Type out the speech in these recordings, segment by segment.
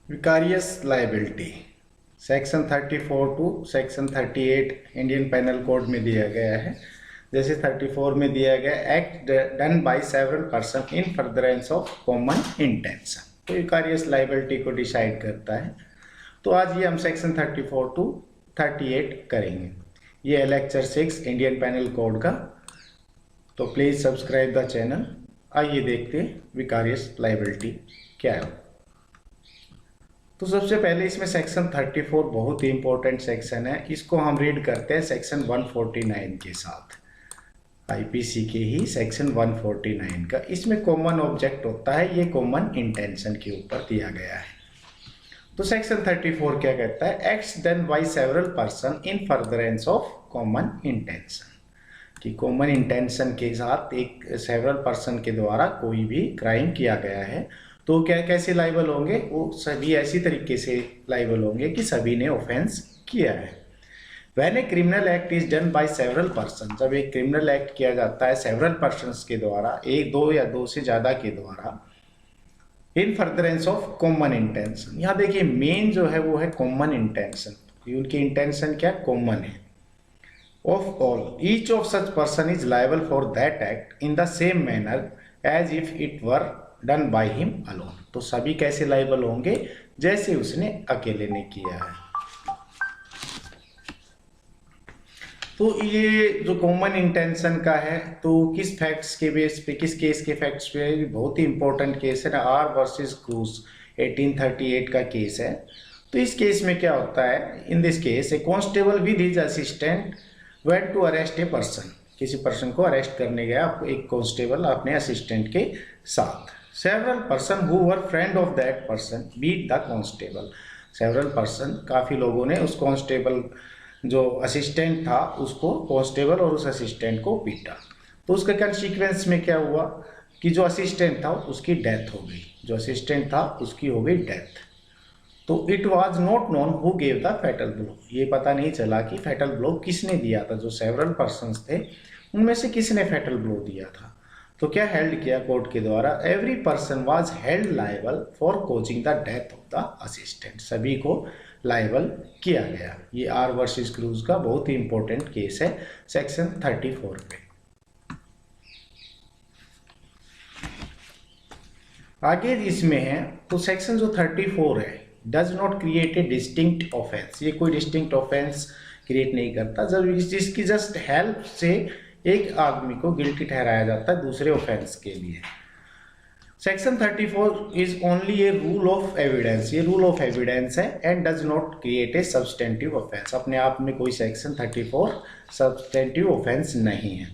विकारियस liability section 34 to section 38 Indian penal code में दिया गया है। जैसे 34 में दिया गया act done by several person in furtherance of common intention, तो विकारियस लाइबिलिटी को डिसाइड करता है। तो आज ये हम सेक्शन 34 टू 38 करेंगे। ये है लेक्चर 6 इंडियन पेनल कोड का। तो प्लीज़ सब्सक्राइब द चैनल। आइए देखते हैं विकारियस लाइबिलिटी क्या है। तो सबसे पहले इसमें सेक्शन 34 बहुत ही इंपॉर्टेंट सेक्शन है, इसको हम रीड करते हैं सेक्शन 149 के साथ, आईपीसी के ही सेक्शन 149 का। इसमें कॉमन ऑब्जेक्ट होता है, ये कॉमन इंटेंशन के ऊपर दिया गया है। तो सेक्शन 34 क्या कहता है, acts done by several person in furtherance of common intention, कि कॉमन इंटेंशन के साथ एक सेवरल पर्सन के द्वारा कोई भी क्राइम किया गया है तो क्या कैसे लाइबल होंगे, वो सभी ऐसी तरीके से लाइबल होंगे कि सभी ने ऑफेंस किया है। When A criminal act is done by several person, जब एक क्रिमिनल एक्ट किया जाता है सेवरल पर्सन्स के द्वारा, एक दो या दो से ज़्यादा के द्वारा, in furtherance of common intention. यहाँ देखिए मेन जो है वो है कॉमन इंटेंशन, उनकी इंटेंशन क्या कॉमन है। Of all each of such person is liable for that act in the same manner as if it were done by him alone. तो सभी कैसे लाइबल होंगे, जैसे उसने अकेले ने किया है। तो ये जो कॉमन इंटेंशन का है, तो किस फैक्ट्स के बेस पे, किस केस के फैक्ट्स पे, बहुत ही इंपॉर्टेंट केस है ना, आर वर्सेस क्रूज 1838 का केस है। तो इस केस में क्या होता है, in this case a constable with his assistant went to arrest a person, किसी पर्सन को अरेस्ट करने गया एक कांस्टेबल अपने असिस्टेंट के साथ। Several person who were friend of that person beat the constable, several person काफ़ी लोगों ने उस कांस्टेबल जो असिस्टेंट था उसको, कांस्टेबल और उस असिस्टेंट को पीटा। तो उसका कंसीक्वेंस में क्या हुआ कि जो असिस्टेंट था उसकी डेथ हो गई, जो असिस्टेंट था उसकी हो गई डेथ। तो it was not known who gave the fatal blow, ये पता नहीं चला कि फैटल ब्लो किसने दिया था। जो सेवरल पर्सन्स थे उनमें से किसने फैटल ब्लो दिया था। तो क्या हेल्ड किया कोर्ट के द्वारा, every person was held liable for causing the death of the assistant, सभी को लायबल किया गया। ये आर वर्सेस क्रूज का बहुत ही इंपॉर्टेंट केस है सेक्शन 34 पे। आगे इसमें है तो सेक्शन जो 34 है does not create a distinct offence, ये कोई डिस्टिंक्ट ऑफेंस क्रिएट नहीं करता, जब जिसकी जस्ट हेल्प से एक आदमी को गिल्टी ठहराया जाता है दूसरे ऑफेंस के लिए। Section 34 is only a rule of evidence, ये रूल ऑफ एविडेंस है, and does not create a substantive offence, अपने आप में कोई सेक्शन 34 सब्सटेंटिव ऑफेंस नहीं है।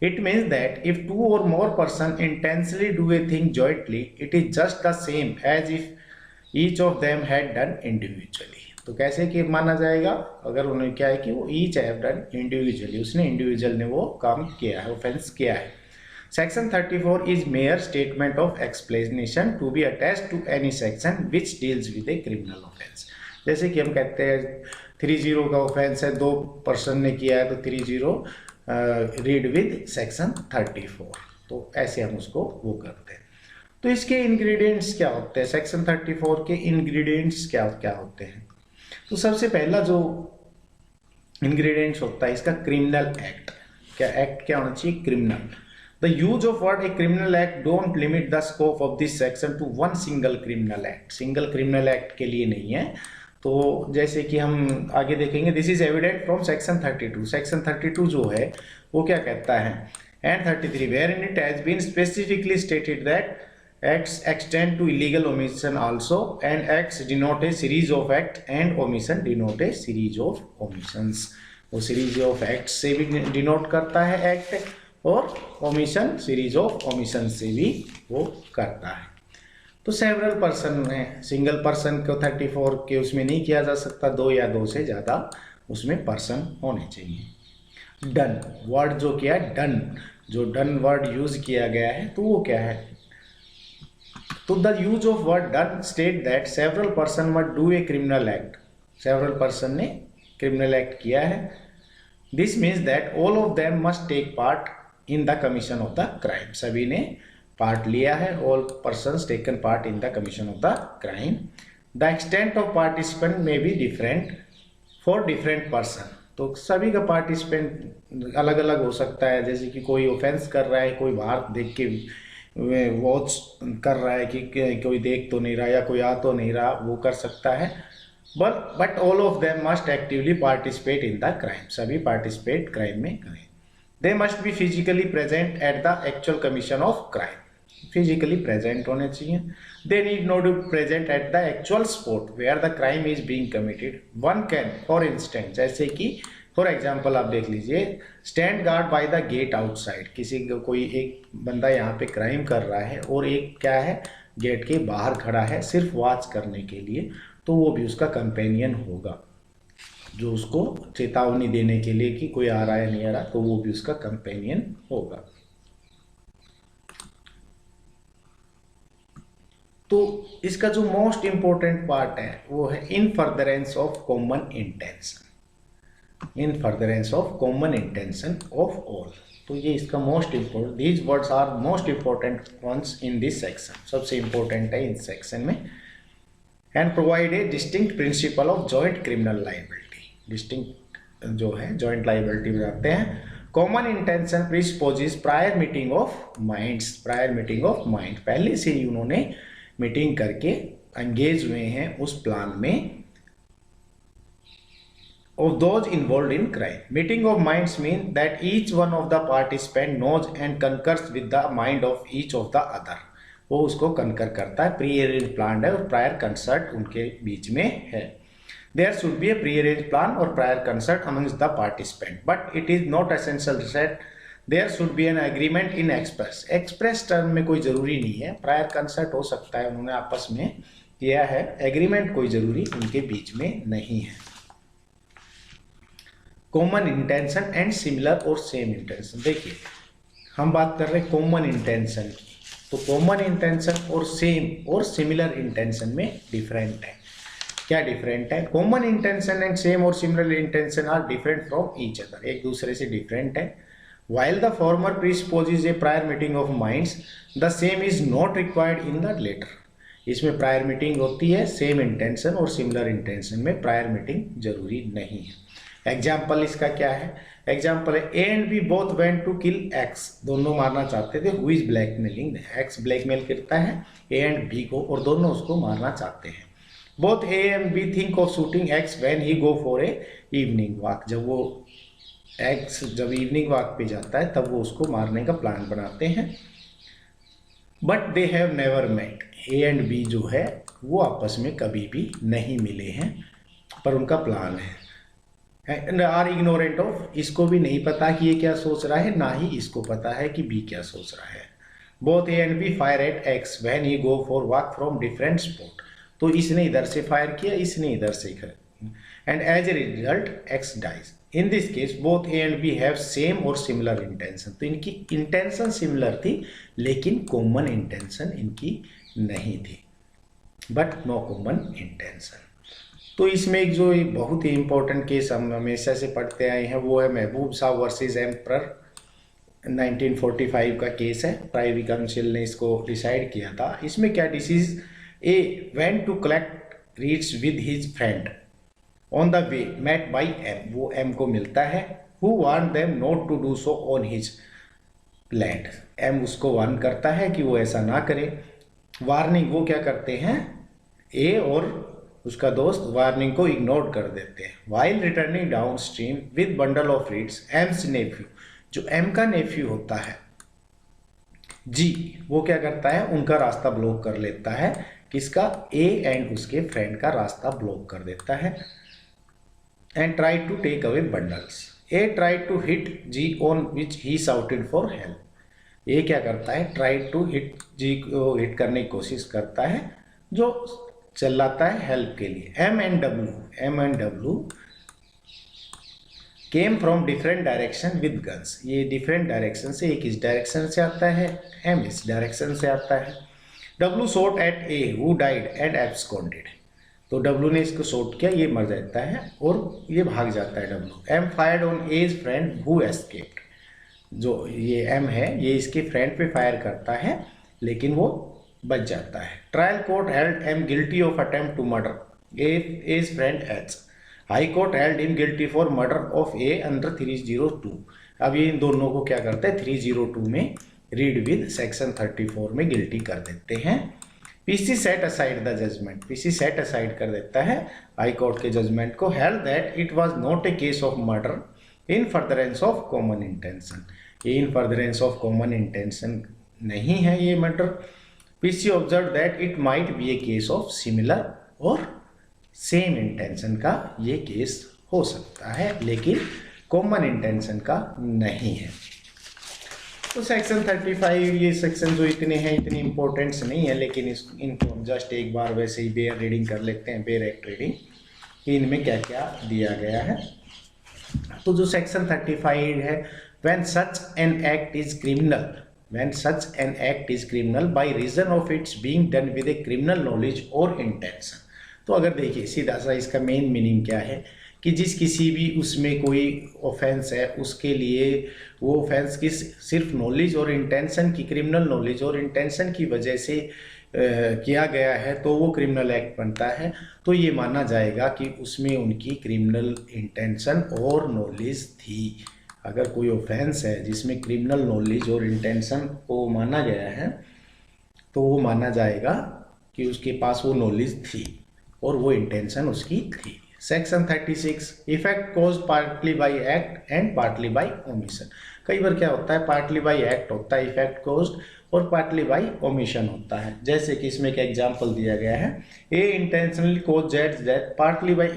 It means that if two और more person intentionally do a thing jointly it is just the same as if each of them had done individually. तो कैसे कि माना जाएगा, अगर उन्होंने क्या है कि वो ईच हैव डन इंडिविजुअली, उसने इंडिविजुअल ने वो काम किया है, ऑफेंस किया है। Section 34 is mere statement of explanation to be attached to any section which deals with a criminal offence. जैसे कि हम कहते हैं 30 का ऑफेंस है, दो पर्सन ने किया है, तो 30 रीड विद सेक्शन 34, तो ऐसे हम उसको वो करते हैं। तो इसके इंग्रेडिएंट्स क्या होते हैं, सेक्शन 34 के इंग्रेडिएंट्स क्या क्या होते हैं। तो सबसे पहला जो इंग्रेडिएंट्स होता है इसका क्रिमिनल एक्ट, क्या एक्ट क्या होना चाहिए, criminal. The use of word a criminal act don't limit the scope of this section two one single criminal act, single criminal act के लिए नहीं है। तो जैसे कि हम आगे देखेंगे, this is evident from section 32, section 32 जो है वो क्या कहता है, and 33 wherein it has been specifically stated that acts extend to illegal omission also, and acts denote a series of act and omission denote a series of omissions। वो series of acts से भी denote करता है act, और omission series of omission से भी वो करता है। तो सेवरल पर्सन में सिंगल पर्सन को 34 के उसमें नहीं किया जा सकता, दो या दो से ज़्यादा उसमें पर्सन होने चाहिए। डन वर्ड जो किया डन, जो डन वर्ड यूज किया गया है तो वो क्या है, तो the use of word done state that several person must do a criminal act, several person ने क्रिमिनल एक्ट किया है। This means that all of them must take part in the commission of the crime, सभी ने part लिया है, all persons taken part in the commission of the crime. The extent of participant may be different for different person. तो सभी का participant अलग अलग हो सकता है, जैसे कि कोई ऑफेंस कर रहा है, कोई बाहर देख के वॉच कर रहा है कि कोई देख तो नहीं रहा या कोई आ तो नहीं रहा, वो कर सकता है। But all of them must actively participate in the crime, सभी पार्टिसिपेट क्राइम में करें। They must be physically present at the actual commission of crime, physically present होने चाहिए। They need not be present at the actual spot where the crime is being committed. One can for instance, जैसे कि for example आप देख लीजिए, stand guard by the gate outside, किसी को कोई एक बंदा यहाँ पे क्राइम कर रहा है और एक क्या है गेट के बाहर खड़ा है सिर्फ वॉच करने के लिए, तो वो भी उसका कंपेनियन होगा, जो उसको चेतावनी देने के लिए कि कोई आ रहा है नहीं आ रहा, तो वो भी उसका कंपेनियन होगा। तो इसका जो मोस्ट इंपॉर्टेंट पार्ट है वो है in furtherance of common intention, in furtherance of common intention of all. तो ये इसका most important, these words are most important ones in this section, सबसे इंपॉर्टेंट है इस सेक्शन में। And provide a distinct principle of joint criminal liability, distinct जो है joint liability बनाते हैं। Common intention presupposes prior meeting of minds, prior meeting of mind, पहले से ही उन्होंने मीटिंग करके एंगेज हुए हैं उस प्लान में of those involved in crime. Meeting of minds mean that each one of the participant knows and concurs with the mind of each of the other. वो उसको कंकर करता है, प्री अरेंज प्लान है और प्रायर कंसर्ट उनके बीच में है। There should be a pre-arranged plan or prior consult amongst the participant, but it is not essential that there should be an agreement in express. Express term में कोई जरूरी नहीं है, प्रायर कंसर्ट हो सकता है, उन्होंने आपस में किया है, एग्रीमेंट कोई जरूरी उनके बीच में नहीं है। कॉमन इंटेंशन एंड सिमिलर और सेम इंटेंशन, देखिए हम बात कर रहे हैं कॉमन इंटेंशन की, तो कॉमन इंटेंशन और सेम और सिमिलर इंटेंशन में डिफरेंट है। क्या डिफरेंट है? कॉमन इंटेंशन एंड सेम और similar intention are different from each other, एक दूसरे से डिफरेंट है। While the former presupposes a prior meeting of minds, the same is not required in the latter. इसमें prior meeting होती है, same intention और similar intention में prior meeting जरूरी नहीं है। एग्जाम्पल इसका क्या है? एग्जाम्पल है A and B both went to kill X, दोनों मारना चाहते थे। Who is blackmailing? X blackmail करता है ए एंड बी को और दोनों उसको मारना चाहते हैं। Both A and B think of shooting x when he go for a evening walk, जब वो एक्स जब इवनिंग वॉक पे जाता है तब वो उसको मारने का प्लान बनाते हैं। But they have never met, A and B जो है वो आपस में कभी भी नहीं मिले हैं, पर उनका प्लान है। एंड आर इग्नोरेंट ऑफ, इसको भी नहीं पता कि ये क्या सोच रहा है, ना ही इसको पता है कि बी क्या सोच रहा है। Both A and B fire at X when he go for walk from different spot, तो इसने इधर से फायर किया, इसने इधर से किया। And as a result X dies. In this case both A and B have same और सिमिलर इंटेंशन, तो इनकी इंटेंशन सिमिलर थी लेकिन कॉमन इंटेंशन इनकी नहीं थी, बट नो कॉमन इंटेंशन। तो इसमें एक जो बहुत ही इंपॉर्टेंट केस हम हमेशा से पढ़ते आए हैं वो है महबूब शाह वर्सेस एम्परर, 1945 का केस है, प्राइवी काउंसिल ने इसको डिसाइड किया था। इसमें क्या डिसीज, A went to collect reeds with his friend on the way met by M, वो एम को मिलता है। Who warned them not to do so on his land, M उसको वार्न करता है कि वो ऐसा ना करे। वार्निंग वो क्या करते हैं, ए और उसका दोस्त वार्निंग को इग्नोर कर देते हैं। While returning downstream with bundle of reeds, M's nephew, जो एम का नेफ्यू होता है जी, वो क्या करता है, उनका रास्ता ब्लॉक कर लेता है। किसका? ए एंड उसके फ्रेंड का रास्ता ब्लॉक कर देता है। And try to take away bundles, A try to hit G on which he shouted for help. A क्या करता है, ट्राई टू हिट जी को हिट करने की कोशिश करता है जो चिल्लाता है हेल्प के लिए। M and W came from different direction with guns, ये डिफरेंट डायरेक्शन से, एक इस डायरेक्शन से आता है, एम इस डायरेक्शन से आता है। W shot at A who died and absconded, तो डब्ल्यू ने इसको शॉट किया, ये मर जाता है और ये भाग जाता है W. M fired on as friend who escaped, जो ये एम है ये इसके फ्रेंड पे फायर करता है लेकिन वो बच जाता है। Trial court held M guilty of attempt to murder as friend H. High court held him guilty for murder of A under 302। अब ये इन दोनों को क्या करते हैं, 302 में रीड विद सेक्शन 34 में गिल्टी कर देते हैं। PC set aside the judgment, PC set aside कर देता है हाई कोर्ट के जजमेंट को। Held that it was not a case of murder in furtherance of common intention. ये in furtherance of common intention नहीं है ये murder. PC observe that it might be a case of similar और same intention का ये case हो सकता है, लेकिन कॉमन इंटेंशन का नहीं है। तो सेक्शन 35 ये सेक्शन जो इतने हैं, इतनी इंपॉर्टेंस नहीं है, लेकिन इनको हम जस्ट एक बार वैसे ही बेयर रीडिंग कर लेते हैं, बेयर एक्ट रीडिंग, इनमें क्या क्या दिया गया है। तो जो सेक्शन 35 है, when such an act is criminal, when such an act is criminal by reason of its being done with a criminal knowledge or intention। तो अगर देखिए सीधा सा इसका मेन मीनिंग क्या है कि जिस किसी भी उसमें कोई ऑफेंस है उसके लिए वो ऑफेंस की सिर्फ नॉलेज और इंटेंशन की, क्रिमिनल नॉलेज और इंटेंशन की वजह से किया गया है तो वो क्रिमिनल एक्ट बनता है। तो ये माना जाएगा कि उसमें उनकी क्रिमिनल इंटेंशन और नॉलेज थी। अगर कोई ऑफेंस है जिसमें क्रिमिनल नॉलेज और इंटेंशन को माना गया है तो वो माना जाएगा कि उसके पास वो नॉलेज थी और वो इंटेंशन उसकी थी। Section 36 effect cause partly bye act and partly bye omission. कई बार क्या होता है, पार्टली बाय एक्ट होता है इफेक्ट कॉज और पार्टली बाय ओमिशन होता है। जैसे कि इसमें एक एग्जाम्पल दिया गया है, A intentionally cause Z death partly by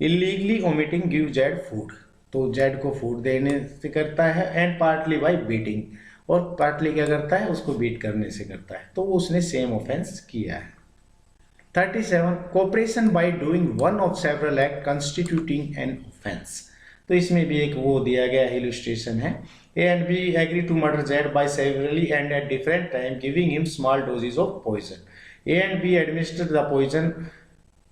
illegally omitting give Z food. तो जेड को फूड देने से करता है, एंड पार्टली बाय बीटिंग, और पार्टली क्या करता है, उसको बीट करने से करता है। तो उसने सेम ऑफेंस किया है। 37 cooperation by doing one of several act constituting an offence. तो इसमें भी एक वो दिया गया इलस्ट्रेशन है, A and B agree to murder Z by severally and at different time giving him small doses of poison. A and B administer the poison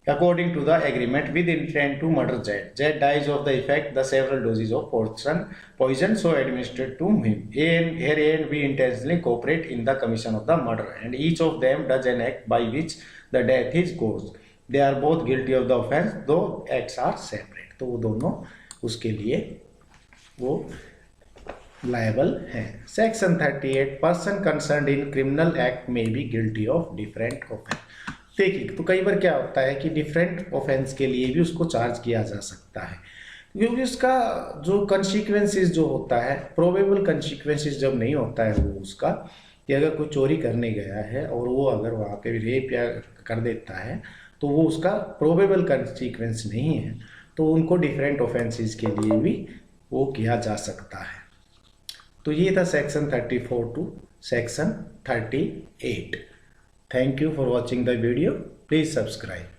according to the agreement with intent to murder Z. Z dies of the effect the several doses of poison so administered to him. Here A and B intentionally cooperate in the commission of the murder, and each of them does an act by which the death is caused. They are both guilty of the offense, though acts are separate. तो वो दोनों उसके लिए वो liable हैं। Section 38 person concerned in criminal act may be guilty of different offense। देखिए तो कई बार क्या होता है कि डिफरेंट ऑफेंस के लिए भी उसको चार्ज किया जा सकता है, क्योंकि उसका जो कंसिक्वेंसेस जो होता है, प्रोबेबल कंसिक्वेंसेस जब नहीं होता है वो उसका, कि अगर कोई चोरी करने गया है और वो अगर वहाँ पे रेप या कर देता है तो वो उसका प्रोबेबल कंसिक्वेंस नहीं है, तो उनको डिफरेंट ऑफेंसेस के लिए भी वो किया जा सकता है। तो ये था section 34 to section 38। Thank you for watching the video. Please subscribe.